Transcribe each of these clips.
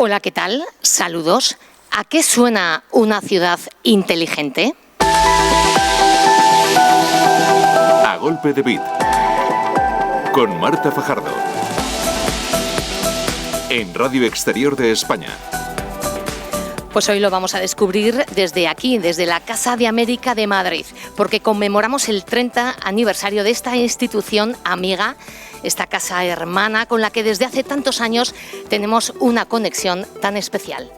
Hola, ¿qué tal? Saludos. ¿A qué suena una ciudad inteligente? A golpe de beat. Con Marta Fajardo. En Radio Exterior de España. Pues hoy lo vamos a descubrir desde aquí, desde la Casa de América de Madrid, porque conmemoramos el 30 aniversario de esta institución amiga, esta casa hermana con la que desde hace tantos años tenemos una conexión tan especial.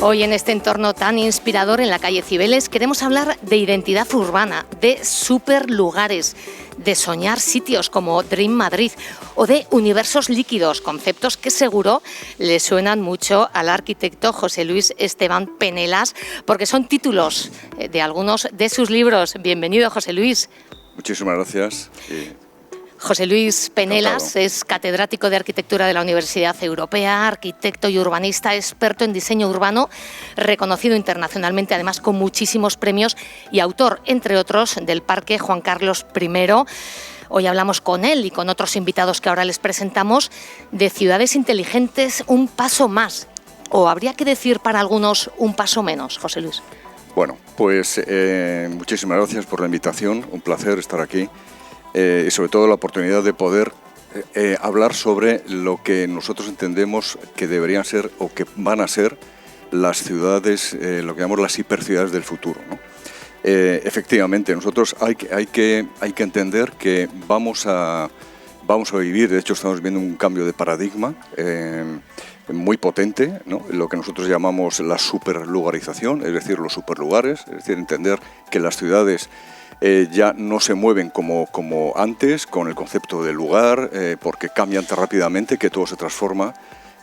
Hoy en este entorno tan inspirador en la calle Cibeles queremos hablar de identidad urbana, de superlugares, de soñar sitios como Dream Madrid o de universos líquidos, conceptos que seguro le suenan mucho al arquitecto José Luis Esteban Penelas, porque son títulos de algunos de sus libros. Bienvenido, José Luis. Muchísimas gracias. José Luis Penelas Encantado. es catedrático de Arquitectura de la Universidad Europea, arquitecto y urbanista, experto en diseño urbano, reconocido internacionalmente, además con muchísimos premios, y autor, entre otros, del Parque Juan Carlos I. Hoy hablamos con él y con otros invitados que ahora les presentamos de ciudades inteligentes un paso más, o habría que decir para algunos un paso menos, José Luis. Bueno, pues muchísimas gracias por la invitación, un placer estar aquí. Y sobre todo la oportunidad de poder hablar sobre lo que nosotros entendemos que deberían ser o que van a ser las ciudades, lo que llamamos las hiperciudades del futuro, ¿no? Efectivamente, nosotros hay que entender que vamos a vivir, de hecho estamos viendo un cambio de paradigma muy potente, ¿no? Lo que nosotros llamamos la superlugarización, es decir, los superlugares, es decir, entender que las ciudades ya no se mueven como antes con el concepto de lugar, porque cambian tan rápidamente que todo se transforma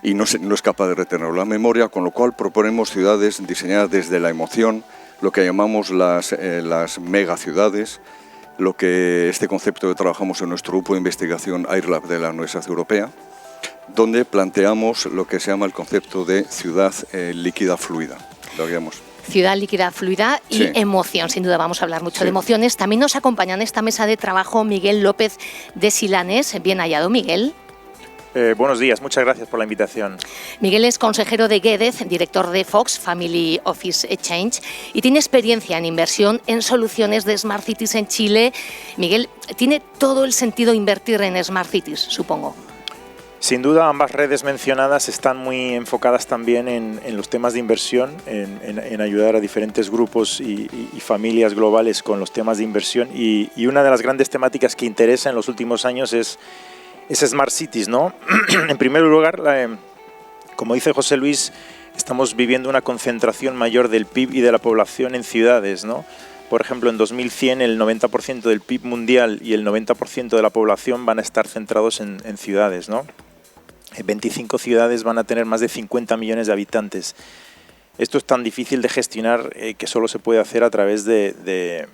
y no es capaz de retener la memoria, con lo cual proponemos ciudades diseñadas desde la emoción, lo que llamamos las megaciudades, lo que este concepto que trabajamos en nuestro grupo de investigación AirLab de la Universidad Europea, donde planteamos lo que se llama el concepto de ciudad líquida fluida. Lo digamos. Ciudad líquida, fluida y Sí. emoción. Sin duda vamos a hablar mucho Sí. de emociones. También nos acompaña en esta mesa de trabajo Miguel López de Silanes. Bien hallado, Miguel. Buenos días, muchas gracias por la invitación. Miguel es consejero de Guédez, director de Fox Family Office Exchange, y tiene experiencia en inversión en soluciones de Smart Cities en Chile. Miguel, tiene todo el sentido invertir en Smart Cities, supongo. Sin duda, ambas redes mencionadas están muy enfocadas también en los temas de inversión, en ayudar a diferentes grupos y familias globales con los temas de inversión. Y una de las grandes temáticas que interesa en los últimos años es Smart Cities, ¿no? En primer lugar, como dice José Luis, estamos viviendo una concentración mayor del PIB y de la población en ciudades, ¿no? Por ejemplo, en 2100 el 90% del PIB mundial y el 90% de la población van a estar centrados en ciudades, ¿no? 25 ciudades van a tener más de 50 millones de habitantes. Esto es tan difícil de gestionar que solo se puede hacer a través de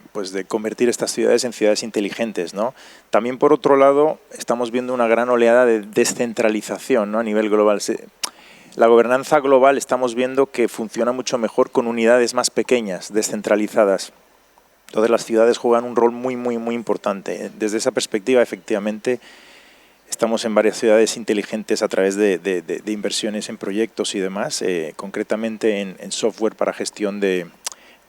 convertir estas ciudades en ciudades inteligentes, ¿no? También, por otro lado, estamos viendo una gran oleada de descentralización, ¿no? A nivel global. La gobernanza global estamos viendo que funciona mucho mejor con unidades más pequeñas, descentralizadas. Entonces las ciudades juegan un rol muy, muy, muy importante. Desde esa perspectiva, efectivamente, estamos en varias ciudades inteligentes a través de inversiones en proyectos y demás, concretamente en software para gestión de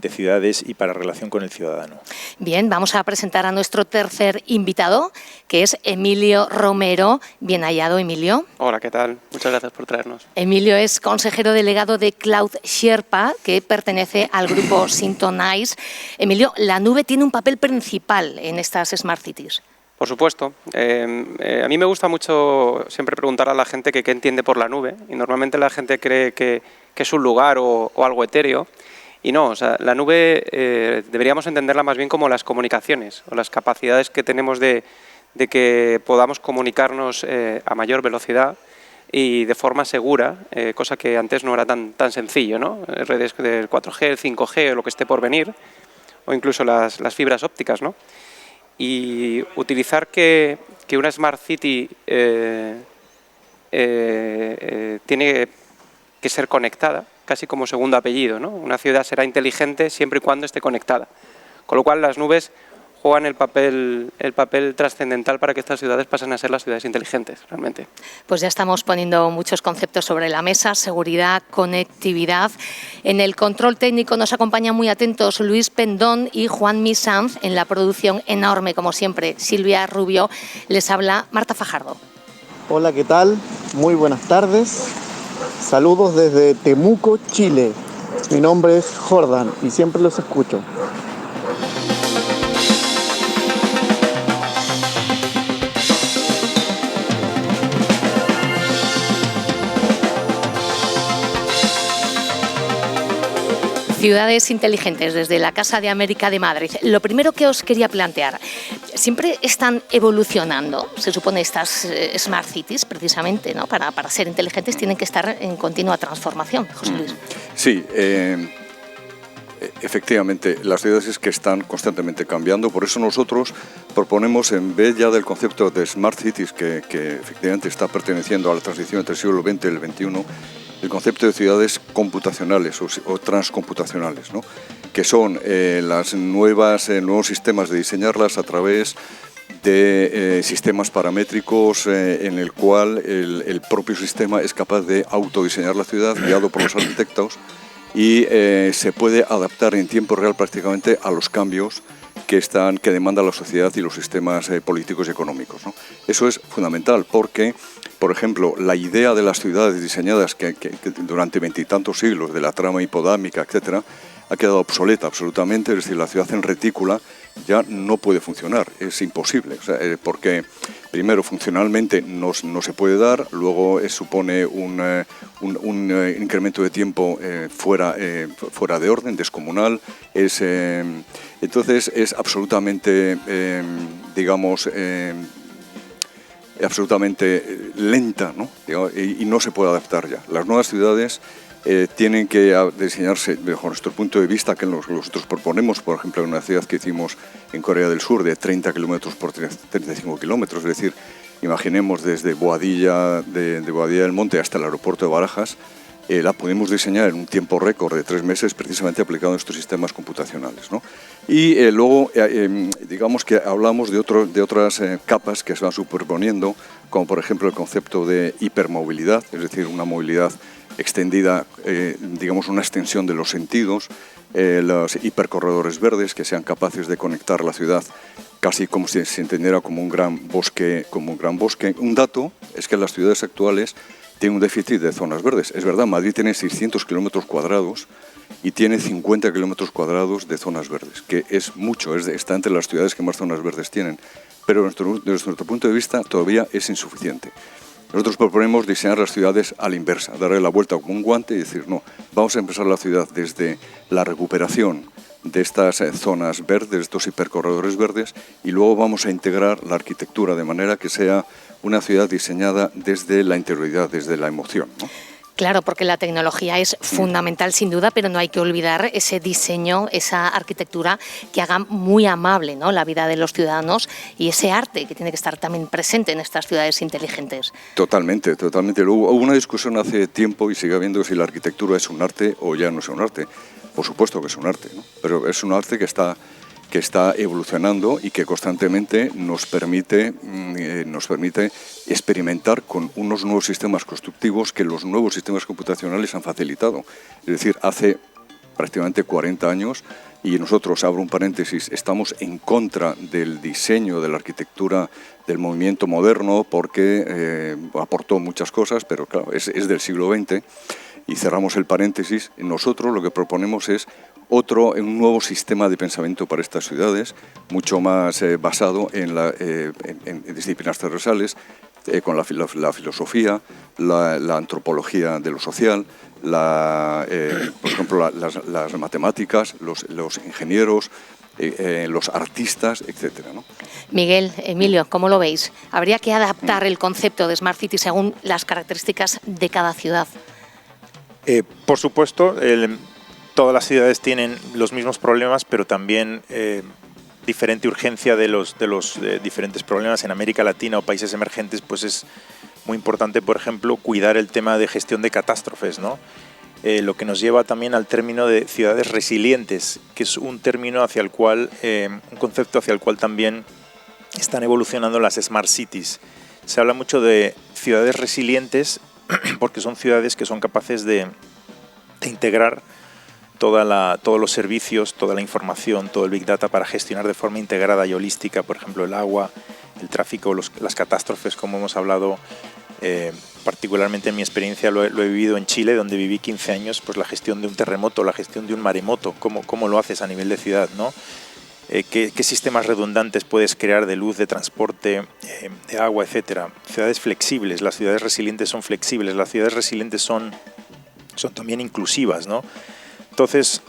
ciudades y para relación con el ciudadano. Bien, vamos a presentar a nuestro tercer invitado, que es Emilio Romero. Bien hallado, Emilio. Hola, ¿qué tal? Muchas gracias por traernos. Emilio es consejero delegado de Cloud Sherpa, que pertenece al grupo Syntonize. Emilio, la nube tiene un papel principal en estas Smart Cities. Por supuesto. A mí me gusta mucho siempre preguntar a la gente qué entiende por la nube, y normalmente la gente cree que es un lugar o algo etéreo, y no. O sea, la nube deberíamos entenderla más bien como las comunicaciones o las capacidades que tenemos de que podamos comunicarnos a mayor velocidad y de forma segura, cosa que antes no era tan sencillo, ¿no? Redes del 4G, el 5G o lo que esté por venir, o incluso las fibras ópticas, ¿no? Y utilizar que una Smart City tiene que ser conectada, casi como segundo apellido, ¿no? Una ciudad será inteligente siempre y cuando esté conectada. Con lo cual las nubes juegan el papel trascendental para que estas ciudades pasen a ser las ciudades inteligentes, realmente. Pues ya estamos poniendo muchos conceptos sobre la mesa: seguridad, conectividad. En el control técnico nos acompañan muy atentos Luis Pendón y Juan Misanz. En la producción, enorme como siempre, Silvia Rubio. Les habla Marta Fajardo. Hola, ¿qué tal? Muy buenas tardes. Saludos desde Temuco, Chile. Mi nombre es Jordan y siempre los escucho. Ciudades inteligentes desde la Casa de América de Madrid. Lo primero que os quería plantear, siempre están evolucionando, se supone, estas Smart Cities, precisamente, ¿no? Para ser inteligentes tienen que estar en continua transformación. José Luis. Sí, efectivamente, las ciudades es que están constantemente cambiando, por eso nosotros proponemos, en vez ya del concepto de Smart Cities, que efectivamente está perteneciendo a la transición entre el siglo XX y el XXI, el concepto de ciudades computacionales o transcomputacionales, ¿no? Que son los nuevos sistemas de diseñarlas a través de sistemas paramétricos en el cual el propio sistema es capaz de autodiseñar la ciudad, guiado por los arquitectos, y se puede adaptar en tiempo real prácticamente a los cambios que demanda la sociedad y los sistemas políticos y económicos, ¿no? Eso es fundamental porque, por ejemplo, la idea de las ciudades diseñadas que durante veintitantos siglos, de la trama hipodámica, etcétera, ha quedado obsoleta absolutamente. Es decir, la ciudad en retícula ya no puede funcionar, es imposible, o sea, porque primero funcionalmente no se puede dar, luego supone un incremento de tiempo fuera de orden, descomunal, entonces es absolutamente, absolutamente lenta, ¿no? Y no se puede adaptar ya. Las nuevas ciudades tienen que diseñarse, bajo nuestro punto de vista, que nosotros proponemos, por ejemplo, en una ciudad que hicimos en Corea del Sur de 30 kilómetros por 35 kilómetros, es decir, imaginemos desde Boadilla del Monte hasta el aeropuerto de Barajas, la pudimos diseñar en un tiempo récord de 3 meses, precisamente aplicando estos sistemas computacionales, ¿no? Y luego, digamos que hablamos de otras capas que se van superponiendo, como por ejemplo el concepto de hipermovilidad, es decir, una movilidad extendida, digamos una extensión de los sentidos, los hipercorredores verdes que sean capaces de conectar la ciudad casi como si se entendiera como un gran bosque. Un dato es que las ciudades actuales tienen un déficit de zonas verdes. Es verdad, Madrid tiene 600 kilómetros cuadrados y tiene 50 kilómetros cuadrados de zonas verdes, que es mucho, está entre las ciudades que más zonas verdes tienen, pero desde nuestro punto de vista todavía es insuficiente. Nosotros proponemos diseñar las ciudades a la inversa, darle la vuelta como un guante y decir, no, vamos a empezar la ciudad desde la recuperación de estas zonas verdes, estos hipercorredores verdes, y luego vamos a integrar la arquitectura de manera que sea una ciudad diseñada desde la interioridad, desde la emoción, ¿no? Claro, porque la tecnología es fundamental sin duda, pero no hay que olvidar ese diseño, esa arquitectura que haga muy amable, ¿no?, la vida de los ciudadanos, y ese arte que tiene que estar también presente en estas ciudades inteligentes. Totalmente. Hubo una discusión hace tiempo y sigue habiendo si la arquitectura es un arte o ya no es un arte. Por supuesto que es un arte, ¿no? Pero es un arte que está evolucionando y que constantemente nos permite experimentar con unos nuevos sistemas constructivos que los nuevos sistemas computacionales han facilitado. Es decir, hace prácticamente 40 años, y nosotros, abro un paréntesis, estamos en contra del diseño de la arquitectura del movimiento moderno porque aportó muchas cosas, pero claro, es del siglo XX, y cerramos el paréntesis. Nosotros lo que proponemos es un nuevo sistema de pensamiento para estas ciudades, mucho más basado en disciplinas transversales, con la filosofía, la antropología de lo social, por ejemplo, las matemáticas, los ingenieros, los artistas, etcétera, ¿no? Miguel, Emilio, ¿cómo lo veis? ¿Habría que adaptar el concepto de Smart City según las características de cada ciudad? Por supuesto, todas las ciudades tienen los mismos problemas, pero también diferente urgencia de los diferentes problemas. En América Latina o países emergentes, pues es muy importante, por ejemplo, cuidar el tema de gestión de catástrofes, ¿no? lo que nos lleva también al término de ciudades resilientes, que es un término hacia el cual, un concepto hacia el cual también están evolucionando las Smart Cities. Se habla mucho de ciudades resilientes porque son ciudades que son capaces de integrar todos los servicios, toda la información, todo el Big Data para gestionar de forma integrada y holística, por ejemplo, el agua, el tráfico, las catástrofes, como hemos hablado. Particularmente en mi experiencia lo he vivido en Chile, donde viví 15 años, pues la gestión de un terremoto, la gestión de un maremoto, cómo lo haces a nivel de ciudad, ¿no? ¿Qué sistemas redundantes puedes crear de luz, de transporte, de agua, etcétera? Ciudades flexibles, las ciudades resilientes son flexibles, las ciudades resilientes son también inclusivas, ¿no? Entonces,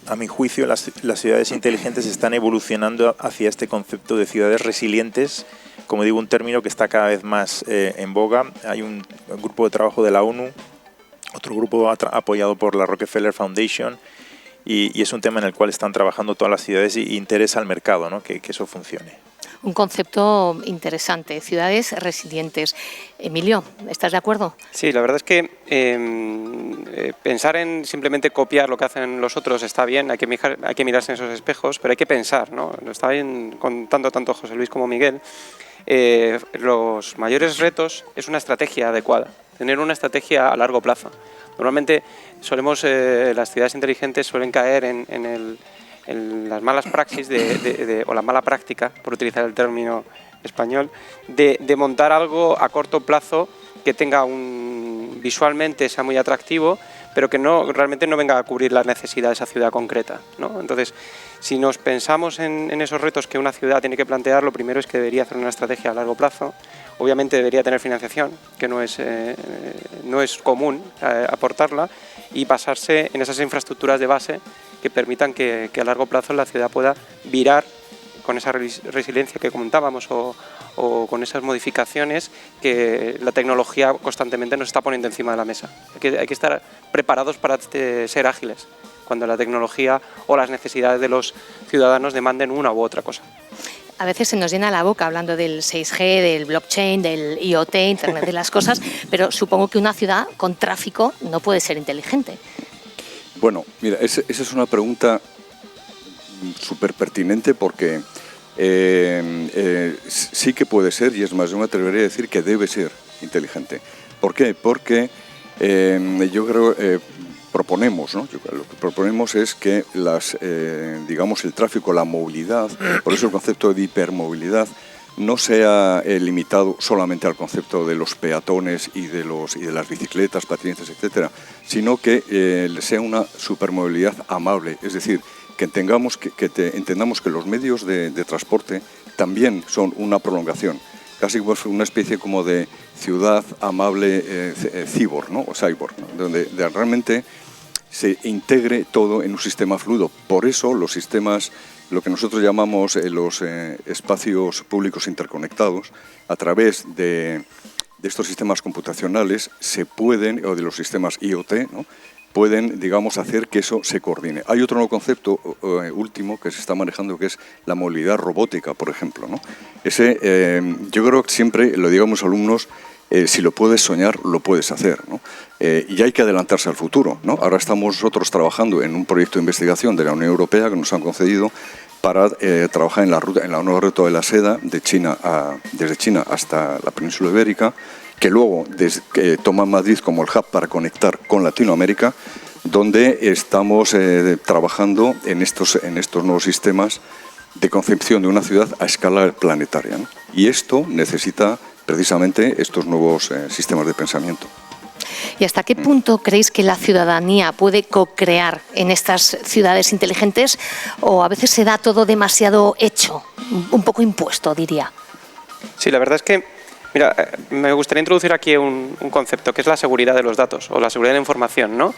a mi juicio, las ciudades inteligentes están evolucionando hacia este concepto de ciudades resilientes, como digo, un término que está cada vez más en boga. Hay un grupo de trabajo de la ONU, otro grupo apoyado por la Rockefeller Foundation, y es un tema en el cual están trabajando todas las ciudades y interesa al mercado, ¿no? que eso funcione. Un concepto interesante, ciudades resilientes. Emilio, ¿estás de acuerdo? Sí, la verdad es que pensar en simplemente copiar lo que hacen los otros está bien, hay que mirarse en esos espejos, pero hay que pensar, ¿no? Lo está bien contando tanto José Luis como Miguel. Los mayores retos es una estrategia adecuada, tener una estrategia a largo plazo. Normalmente las ciudades inteligentes suelen caer en las malas praxis o la mala práctica, por utilizar el término español, de montar algo a corto plazo que tenga visualmente sea muy atractivo, pero que realmente no venga a cubrir la necesidad de esa ciudad concreta, ¿no? Entonces, si nos pensamos en esos retos que una ciudad tiene que plantear, lo primero es que debería hacer una estrategia a largo plazo. Obviamente debería tener financiación, que no es común aportarla, y basarse en esas infraestructuras de base que permitan que a largo plazo la ciudad pueda virar con esa resiliencia que comentábamos o con esas modificaciones que la tecnología constantemente nos está poniendo encima de la mesa. Hay que estar preparados para ser ágiles cuando la tecnología o las necesidades de los ciudadanos demanden una u otra cosa. A veces se nos llena la boca hablando del 6G, del blockchain, del IoT, Internet de las cosas, pero supongo que una ciudad con tráfico no puede ser inteligente. Bueno, mira, esa es una pregunta súper pertinente porque sí que puede ser, y es más, yo me atrevería a decir que debe ser inteligente. ¿Por qué? Porque yo creo proponemos, ¿no? Lo que proponemos es que digamos el tráfico, la movilidad, por eso el concepto de hipermovilidad no sea limitado solamente al concepto de los peatones y de las bicicletas, patinetes, etcétera, sino que sea una supermovilidad amable, es decir, que entendamos que los medios de transporte también son una prolongación, casi una especie como de ciudad amable cyborg, ¿no? O cyborg, ¿no? Donde realmente se integre todo en un sistema fluido. Por eso los sistemas, lo que nosotros llamamos los espacios públicos interconectados, a través de estos sistemas computacionales o de los sistemas IoT, ¿no? Pueden, digamos, hacer que eso se coordine. Hay otro nuevo concepto último que se está manejando, que es la movilidad robótica, por ejemplo, ¿no? Yo creo que siempre lo digo a mis alumnos, si lo puedes soñar, lo puedes hacer, ¿no? Y hay que adelantarse al futuro, ¿no? Ahora estamos nosotros trabajando en un proyecto de investigación de la Unión Europea que nos han concedido para trabajar en la nueva ruta de la seda desde China hasta la península ibérica, que luego toma Madrid como el hub para conectar con Latinoamérica, donde estamos trabajando en estos nuevos sistemas de concepción de una ciudad a escala planetaria, ¿no? Y esto necesita precisamente estos nuevos sistemas de pensamiento. ¿Y hasta qué punto creéis que la ciudadanía puede co-crear en estas ciudades inteligentes, o a veces se da todo demasiado hecho, un poco impuesto, diría? Sí, la verdad es que, mira, me gustaría introducir aquí un concepto que es la seguridad de los datos o la seguridad de la información, ¿no?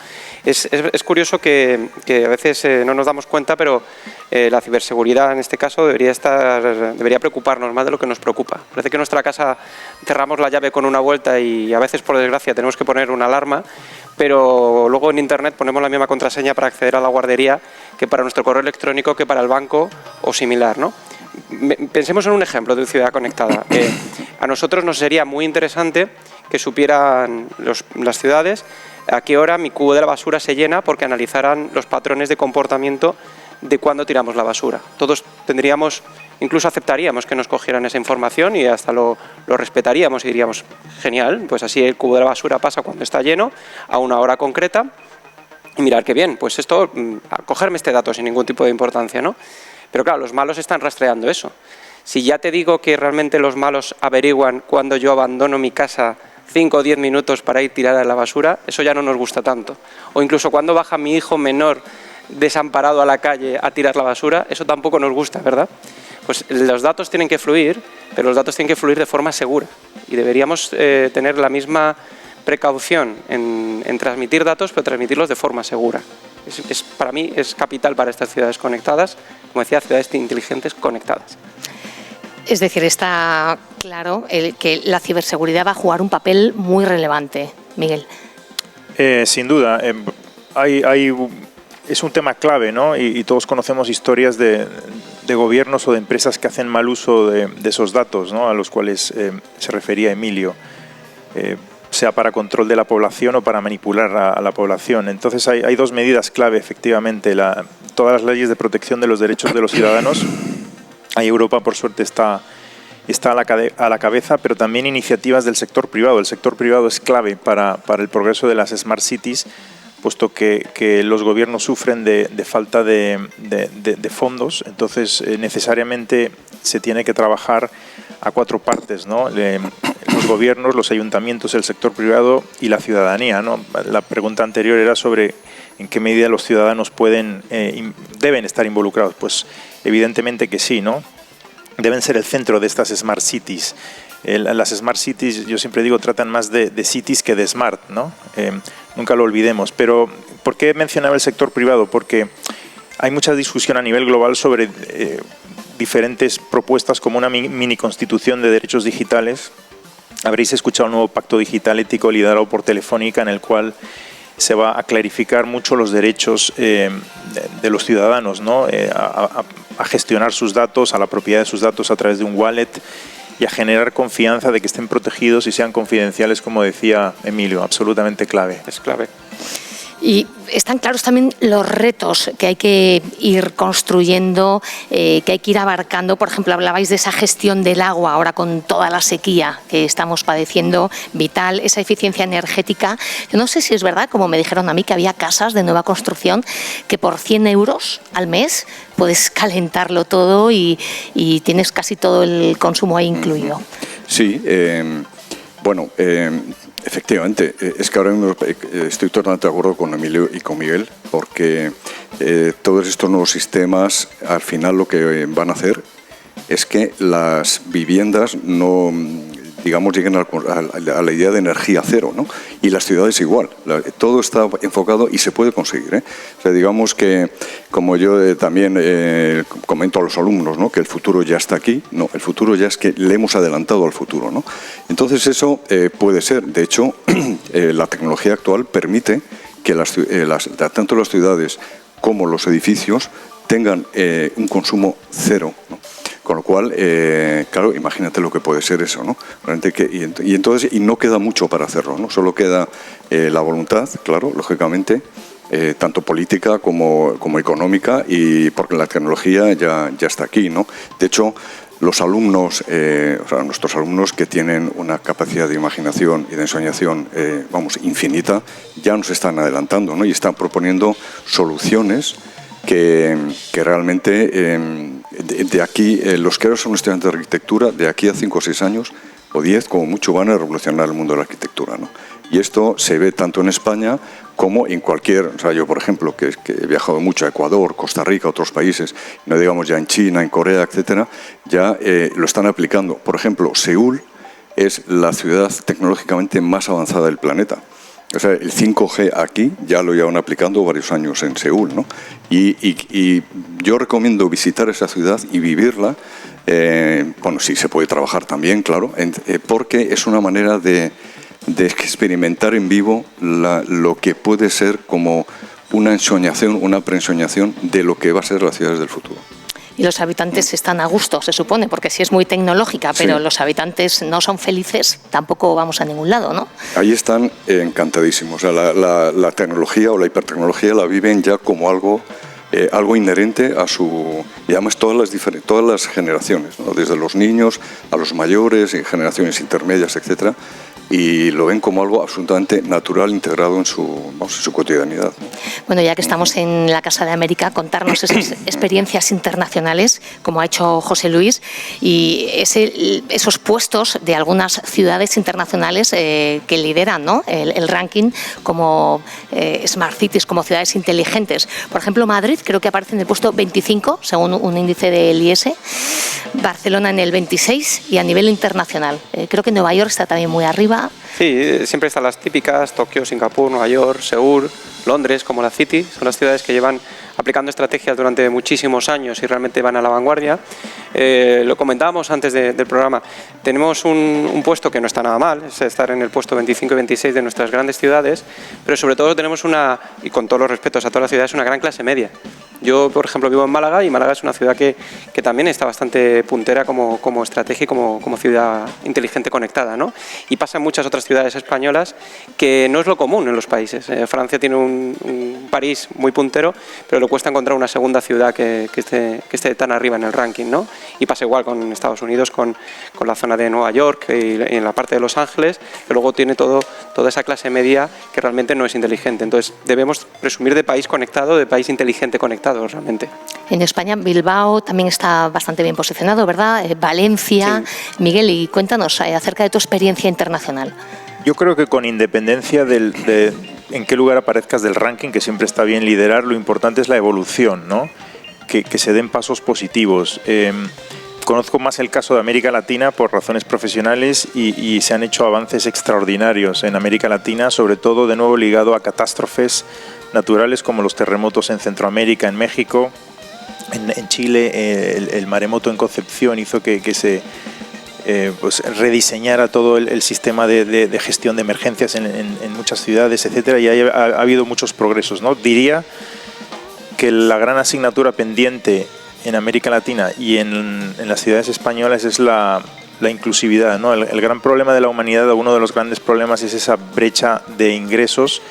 Es curioso que a veces no nos damos cuenta, pero la ciberseguridad en este caso debería preocuparnos más de lo que nos preocupa. Parece que en nuestra casa cerramos la llave con una vuelta y a veces, por desgracia, tenemos que poner una alarma, pero luego en Internet ponemos la misma contraseña para acceder a la guardería que para nuestro correo electrónico, que para el banco o similar, ¿no? Pensemos en un ejemplo de ciudad conectada. A nosotros nos sería muy interesante que supieran las ciudades a qué hora mi cubo de la basura se llena, porque analizaran los patrones de comportamiento de cuándo tiramos la basura. Todos tendríamos, incluso aceptaríamos que nos cogieran esa información y hasta lo respetaríamos y diríamos, genial, pues así el cubo de la basura pasa cuando está lleno, a una hora concreta, y mirar qué bien, pues esto, cogerme este dato sin ningún tipo de importancia, ¿no? Pero claro, los malos están rastreando eso. Si ya te digo que realmente los malos averiguan cuando yo abandono mi casa 5 o 10 minutos para ir tirada a la basura, eso ya no nos gusta tanto. O incluso cuando baja mi hijo menor desamparado a la calle a tirar la basura, eso tampoco nos gusta, ¿verdad? Pues los datos tienen que fluir, pero los datos tienen que fluir de forma segura. Y deberíamos tener la misma precaución en transmitir datos, pero transmitirlos de forma segura. Para mí es capital para estas ciudades conectadas, como decía, ciudades inteligentes conectadas. Es decir, está claro que la ciberseguridad va a jugar un papel muy relevante. Miguel. Sin duda. Es un tema clave, ¿no? Y todos conocemos historias de gobiernos o de empresas que hacen mal uso de esos datos, ¿no? A los cuales se refería Emilio, sea para control de la población o para manipular a la población. Entonces hay dos medidas clave, efectivamente. Todas las leyes de protección de los derechos de los ciudadanos. Ahí Europa, por suerte, está a la cabeza, pero también iniciativas del sector privado. El sector privado es clave para el progreso de las Smart Cities, puesto que los gobiernos sufren de falta de fondos. Entonces, necesariamente se tiene que trabajar a cuatro partes, ¿no? Los gobiernos, los ayuntamientos, el sector privado y la ciudadanía, ¿no? La pregunta anterior era sobre en qué medida los ciudadanos deben estar involucrados. Pues evidentemente que sí, ¿no? Deben ser el centro de estas Smart Cities. Las Smart Cities, yo siempre digo, tratan más de cities que de smart, ¿no? Nunca lo olvidemos. Pero, ¿por qué mencionaba el sector privado? Porque hay mucha discusión a nivel global sobre diferentes propuestas como una mini constitución de derechos digitales. Habréis escuchado el nuevo pacto digital ético liderado por Telefónica, en el cual se va a clarificar mucho los derechos de los ciudadanos, ¿no? A gestionar sus datos, a la propiedad de sus datos a través de un wallet y a generar confianza de que estén protegidos y sean confidenciales, como decía Emilio, absolutamente clave. Es clave. Y están claros también los retos que hay que ir construyendo, que hay que ir abarcando. Por ejemplo, hablabais de esa gestión del agua, ahora con toda la sequía que estamos padeciendo, vital, esa eficiencia energética. Yo no sé si es verdad, como me dijeron a mí, que había casas de nueva construcción que por 100 euros al mes puedes calentarlo todo y tienes casi todo el consumo ahí incluido. Sí, efectivamente, es que ahora mismo estoy totalmente de acuerdo con Emilio y con Miguel, porque todos estos nuevos sistemas al final lo que van a hacer es que las viviendas no, digamos, lleguen a la idea de energía cero, ¿no? Y las ciudades igual, todo está enfocado y se puede conseguir, ¿eh? O sea, digamos que, como yo también comento a los alumnos, ¿no? Que el futuro ya está aquí, no, el futuro ya es que le hemos adelantado al futuro, ¿no? Entonces eso puede ser, de hecho, la tecnología actual permite que tanto las ciudades como los edificios tengan un consumo cero, ¿no? Con lo cual, claro, imagínate lo que puede ser eso, ¿no? Realmente y no queda mucho para hacerlo, ¿no? Solo queda la voluntad, claro, lógicamente, tanto política como económica, y porque la tecnología ya está aquí, ¿no? De hecho, los alumnos, nuestros alumnos que tienen una capacidad de imaginación y de ensoñación, infinita, ya nos están adelantando, ¿no? Y están proponiendo soluciones que realmente de aquí, los que ahora son estudiantes de arquitectura, de aquí a 5 o 6 años, o 10 como mucho, van a revolucionar el mundo de la arquitectura, ¿no? Y esto se ve tanto en España como en cualquier, o sea, yo por ejemplo, que he viajado mucho a Ecuador, Costa Rica, otros países, no digamos ya en China, en Corea, etcétera, ya lo están aplicando. Por ejemplo, Seúl es la ciudad tecnológicamente más avanzada del planeta. O sea, el 5G aquí ya lo llevan aplicando varios años en Seúl, ¿no? Y yo recomiendo visitar esa ciudad y vivirla. Sí se puede trabajar también, claro, porque es una manera de experimentar en vivo lo que puede ser como una ensoñación, una preensoñación de lo que va a ser las ciudades del futuro. Y los habitantes están a gusto, se supone, porque si es muy tecnológica, pero sí, los habitantes no son felices, tampoco vamos a ningún lado, ¿no? Ahí están encantadísimos. O sea, la tecnología o la hipertecnología la viven ya como algo inherente a su... Y además todas las generaciones, ¿no? Desde los niños a los mayores, y generaciones intermedias, etcétera, y lo ven como algo absolutamente natural, integrado en su cotidianidad, ¿no? Bueno, ya que estamos en la Casa de América, contarnos esas experiencias internacionales, como ha hecho José Luis, y esos puestos de algunas ciudades internacionales que lideran, ¿no?, el ranking como Smart Cities, como ciudades inteligentes. Por ejemplo, Madrid creo que aparece en el puesto 25, según un índice del IS, Barcelona en el 26 y a nivel internacional. Creo que Nueva York está también muy arriba. Sí, siempre están las típicas, Tokio, Singapur, Nueva York, Seúl, Londres, como la City, son las ciudades que llevan aplicando estrategias durante muchísimos años y realmente van a la vanguardia. Lo comentábamos antes del programa, tenemos un puesto que no está nada mal, es estar en el puesto 25 y 26 de nuestras grandes ciudades, pero sobre todo tenemos y con todos los respetos a todas las ciudades, una gran clase media. Yo, por ejemplo, vivo en Málaga y Málaga es una ciudad que también está bastante puntera como estrategia y como ciudad inteligente conectada, ¿no? Y pasa en muchas otras ciudades españolas que no es lo común en los países. Francia tiene un París muy puntero, pero le cuesta encontrar una segunda ciudad que esté tan arriba en el ranking, ¿no? Y pasa igual con Estados Unidos, con la zona de Nueva York y en la parte de Los Ángeles, que luego tiene toda esa clase media que realmente no es inteligente. Entonces debemos presumir de país conectado, de país inteligente conectado realmente. En España, Bilbao también está bastante bien posicionado, ¿verdad? Valencia. Sí. Miguel, y cuéntanos acerca de tu experiencia internacional. Yo creo que con independencia de en qué lugar aparezcas del ranking, que siempre está bien liderar, lo importante es la evolución, ¿no? Que se den pasos positivos. Conozco más el caso de América Latina por razones profesionales y se han hecho avances extraordinarios en América Latina, sobre todo de nuevo ligado a catástrofes naturales como los terremotos en Centroamérica, en México, en Chile. El maremoto en Concepción hizo que se pues rediseñara todo el sistema de gestión de emergencias en muchas ciudades, etcétera, y ha habido muchos progresos, ¿no? Diría que la gran asignatura pendiente en América Latina y en las ciudades españolas es la inclusividad, ¿no? El gran problema de la humanidad, uno de los grandes problemas, es esa brecha de ingresos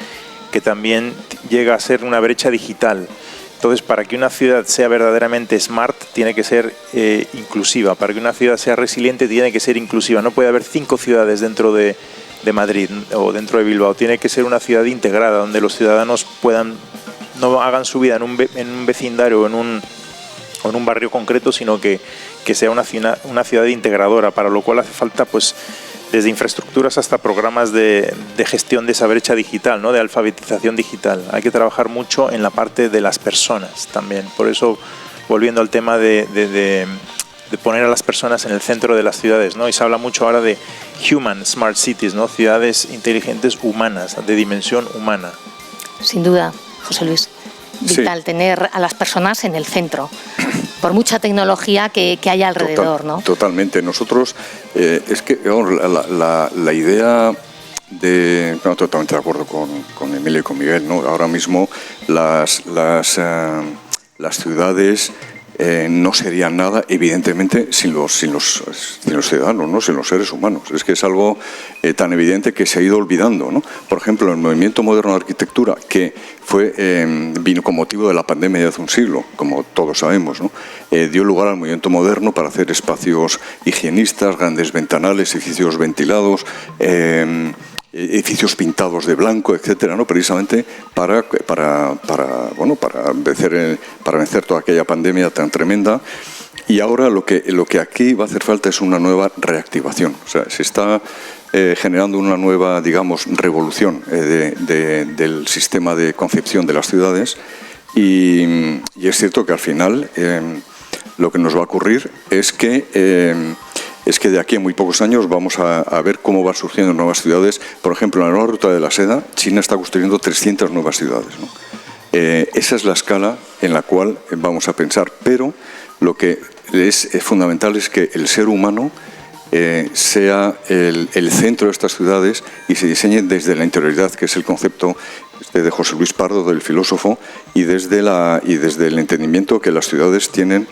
que también llega a ser una brecha digital. Entonces, para que una ciudad sea verdaderamente smart, tiene que ser inclusiva. Para que una ciudad sea resiliente, tiene que ser inclusiva. No puede haber 5 ciudades dentro de Madrid o dentro de Bilbao. Tiene que ser una ciudad integrada, donde los ciudadanos no hagan su vida en un vecindario o en un barrio concreto, sino que sea una ciudad integradora, para lo cual hace falta, pues, desde infraestructuras hasta programas de gestión de esa brecha digital, ¿no? De alfabetización digital. Hay que trabajar mucho en la parte de las personas también. Por eso, volviendo al tema de poner a las personas en el centro de las ciudades, ¿no? Y se habla mucho ahora de human smart cities, ¿no? Ciudades inteligentes humanas, de dimensión humana. Sin duda, José Luis. Vital, sí, tener a las personas en el centro, por mucha tecnología que haya alrededor, ¿no? Totalmente. Nosotros, es que la idea de... No, totalmente de acuerdo con Emilio y con Miguel, ¿no? Ahora mismo las ciudades no serían nada, evidentemente, sin los ciudadanos, ¿no? Sin los seres humanos. Es que es algo tan evidente que se ha ido olvidando, ¿no? Por ejemplo, el movimiento moderno de arquitectura, que vino con motivo de la pandemia de hace un siglo, como todos sabemos, ¿no? Dio lugar al movimiento moderno para hacer espacios higienistas, grandes ventanales, edificios ventilados, edificios pintados de blanco, etcétera, ¿no? Precisamente para vencer toda aquella pandemia tan tremenda. Y ahora lo que aquí va a hacer falta es una nueva reactivación. O sea, se está generando una nueva, digamos, revolución del sistema de concepción de las ciudades, y es cierto que al final lo que nos va a ocurrir es que de aquí a muy pocos años vamos a ver cómo van surgiendo nuevas ciudades. Por ejemplo, en la nueva ruta de la seda, China está construyendo 300 nuevas ciudades, ¿no? Esa es la escala en la cual vamos a pensar, pero lo que es fundamental es que el ser humano sea el centro de estas ciudades y se diseñe desde la interioridad, que es el concepto de José Luis Pardo, del filósofo, y desde el entendimiento que las ciudades tienen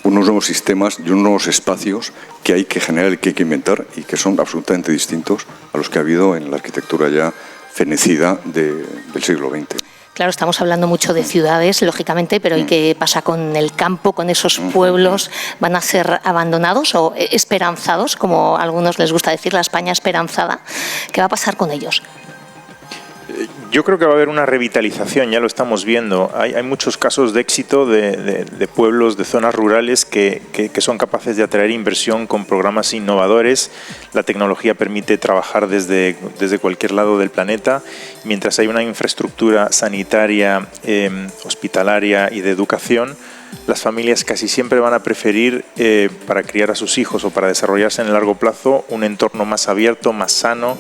unos nuevos sistemas y unos nuevos espacios que hay que generar y que hay que inventar y que son absolutamente distintos a los que ha habido en la arquitectura ya fenecida del siglo XX. Claro, estamos hablando mucho de ciudades, lógicamente, pero ¿y qué pasa con el campo, con esos pueblos? ¿Van a ser abandonados o esperanzados, como a algunos les gusta decir, la España esperanzada? ¿Qué va a pasar con ellos? Yo creo que va a haber una revitalización, ya lo estamos viendo. Hay muchos casos de éxito de pueblos, de zonas rurales que son capaces de atraer inversión con programas innovadores. La tecnología permite trabajar desde cualquier lado del planeta. Mientras hay una infraestructura sanitaria, hospitalaria y de educación, las familias casi siempre van a preferir, para criar a sus hijos o para desarrollarse en el largo plazo, un entorno más abierto, más sano,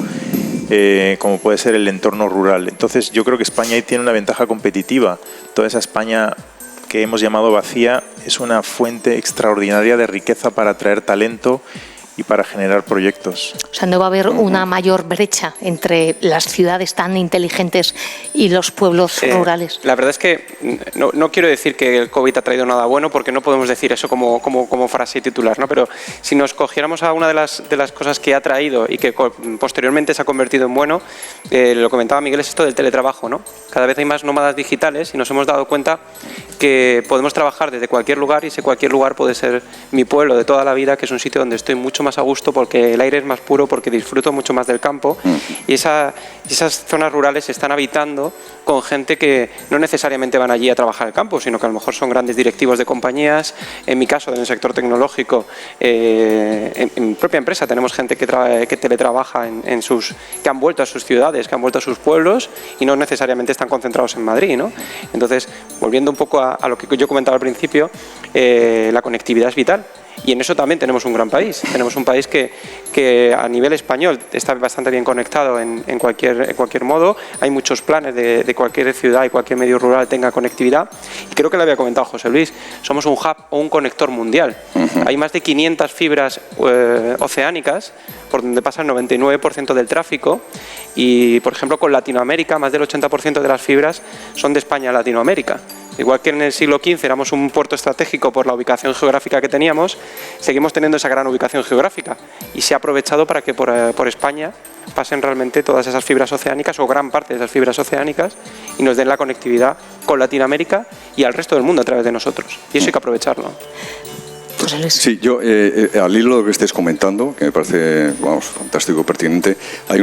como puede ser el entorno rural. Entonces yo creo que España ahí tiene una ventaja competitiva. Toda esa España que hemos llamado vacía es una fuente extraordinaria de riqueza para atraer talento y para generar proyectos. O sea, no va a haber una mayor brecha entre las ciudades tan inteligentes y los pueblos rurales. La verdad es que no quiero decir que el COVID ha traído nada bueno, porque no podemos decir eso como frase titular, ¿no? Pero si nos cogiéramos a una de las cosas que ha traído y que posteriormente se ha convertido en bueno, lo comentaba Miguel, es esto del teletrabajo, ¿no? Cada vez hay más nómadas digitales y nos hemos dado cuenta que podemos trabajar desde cualquier lugar, y ese cualquier lugar puede ser mi pueblo de toda la vida, que es un sitio donde estoy mucho más a gusto, porque el aire es más puro, porque disfruto mucho más del campo, y esas zonas rurales se están habitando con gente que no necesariamente van allí a trabajar el campo, sino que a lo mejor son grandes directivos de compañías. En mi caso, en el sector tecnológico, en mi propia empresa tenemos gente que teletrabaja que han vuelto a sus ciudades, que han vuelto a sus pueblos y no necesariamente están concentrados en Madrid, ¿no? Entonces, volviendo un poco a lo que yo comentaba al principio, la conectividad es vital. Y en eso también tenemos un gran país. Tenemos un país que a nivel español está bastante bien conectado en cualquier modo. Hay muchos planes de cualquier ciudad y cualquier medio rural tenga conectividad. Y creo que lo había comentado José Luis, somos un hub o un conector mundial. Hay más de 500 fibras oceánicas por donde pasa el 99% del tráfico. Y, por ejemplo, con Latinoamérica, más del 80% de las fibras son de España a Latinoamérica. Igual que en el siglo XV éramos un puerto estratégico por la ubicación geográfica que teníamos, seguimos teniendo esa gran ubicación geográfica y se ha aprovechado para que por España pasen realmente todas esas fibras oceánicas o gran parte de esas fibras oceánicas y nos den la conectividad con Latinoamérica y al resto del mundo a través de nosotros. Y eso hay que aprovecharlo. Sí, yo al hilo de lo que estáis comentando, que me parece fantástico, pertinente, hay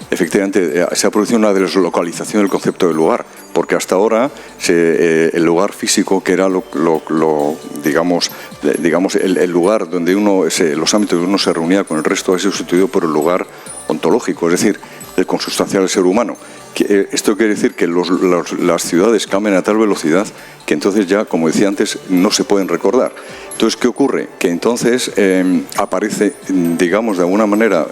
efectivamente se ha producido una deslocalización del concepto de lugar, porque hasta ahora el lugar físico, que era digamos el lugar donde los ámbitos donde uno se reunía con el resto, ha sido sustituido por el lugar ontológico, es decir, el consustancial del ser humano. Esto quiere decir que las ciudades cambian a tal velocidad que entonces ya, como decía antes, no se pueden recordar. Entonces, ¿qué ocurre? Que entonces aparece, digamos, de alguna manera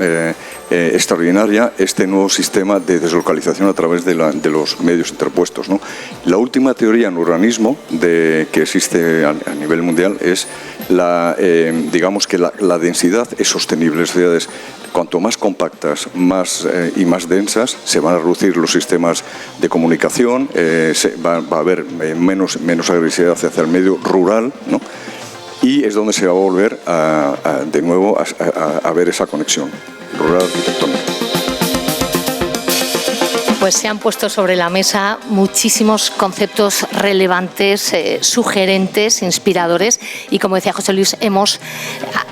extraordinaria este nuevo sistema de deslocalización a través de los medios interpuestos, ¿no? La última teoría en urbanismo que existe a nivel mundial es digamos que la densidad es sostenible. Las ciudades, cuanto más compactas y más densas, se van a reducir los sistemas de comunicación, va a haber menos agresividad hacia el medio rural, ¿no? Y es donde se va a volver de nuevo a ver esa conexión rural-arquitectónica. Pues se han puesto sobre la mesa muchísimos conceptos relevantes, sugerentes, inspiradores, y como decía José Luis,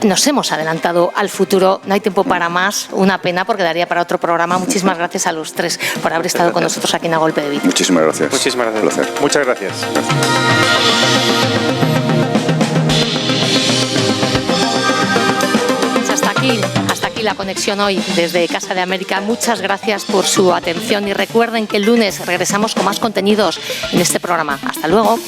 nos hemos adelantado al futuro. No hay tiempo para más, una pena, porque daría para otro programa. Muchísimas gracias a los tres por haber estado con nosotros aquí en A Golpe de Beat. Muchísimas gracias. Muchísimas gracias. Un placer. Muchas gracias. Hasta aquí la conexión hoy desde Casa de América. Muchas gracias por su atención y recuerden que el lunes regresamos con más contenidos en este programa. Hasta luego.